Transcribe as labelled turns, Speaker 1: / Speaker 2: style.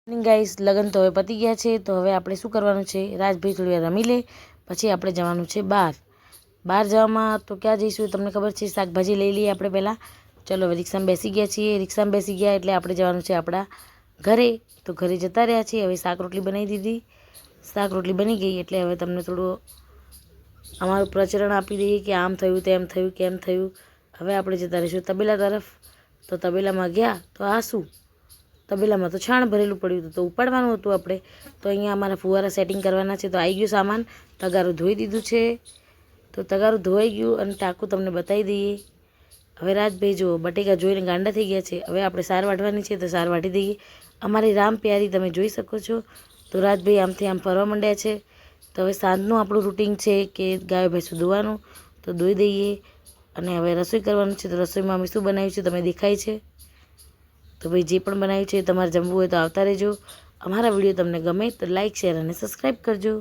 Speaker 1: Guys લગન તો હવે પતી ગયા છે, તો હવે આપણે શું કરવાનું છે, રાજભાઈ થોડી વાર રમી લે પછી આપણે જવાનું છે બહાર જવામાં તો ક્યાં જઈશું તમને ખબર છે, શાકભાજી લઈ લઈએ આપણે પહેલાં. ચલો હવે રિક્ષામાં બેસી ગયા છીએ, રિક્ષામાં બેસી ગયા એટલે આપણે જવાનું છે આપણા ઘરે. તો ઘરે જતા રહ્યા છીએ. હવે શાક રોટલી બનાવી દીધી, શાક રોટલી બની ગઈ એટલે હવે તમને થોડું અમારું પ્રચરણ આપી દઈએ કે આમ થયું તેમ થયું કેમ થયું. હવે આપણે જતા રહીશું તબેલા તરફ. તો તબેલામાં ગયા તો આ શું, તબેલામાં તો છાણ ભરેલું પડ્યું હતું, તો ઉપાડવાનું હતું આપણે. તો અહીંયા અમારા ફુવારા સેટિંગ કરવાના છે, તો આવી ગયું સામાન. તગારું ધોઈ દીધું છે, તો તગારું ધોવાઈ ગયું અને ટાંકું તમને બતાવી દઈએ. હવે રાજભાઈ જુઓ બટેકા જોઈને ગાંડા થઈ ગયા છે. હવે આપણે સાર વાઢવાની છે, તો સાર વાઢી દઈએ. અમારી રામ પ્યારી તમે જોઈ શકો છો. તો રાજભાઈ આમથી આમ ફરવા માંડ્યા છે. તો હવે સાંજનું આપણું રૂટિન છે કે ગાય ભેંસું દોવાનું, તો દોઈ દઈએ. અને હવે રસોઈ કરવાનું છે, તો રસોઈમાં અમે શું બનાવ્યું છે તમે દેખાય છે. તો ભાઈ જે પણ બનાવ્યું છે તમારે જમવું હોય તો આવતા રહેજો. અમારા વિડીયો તમને ગમે તો લાઇક શેર અને સબસ્ક્રાઈબ કરજો.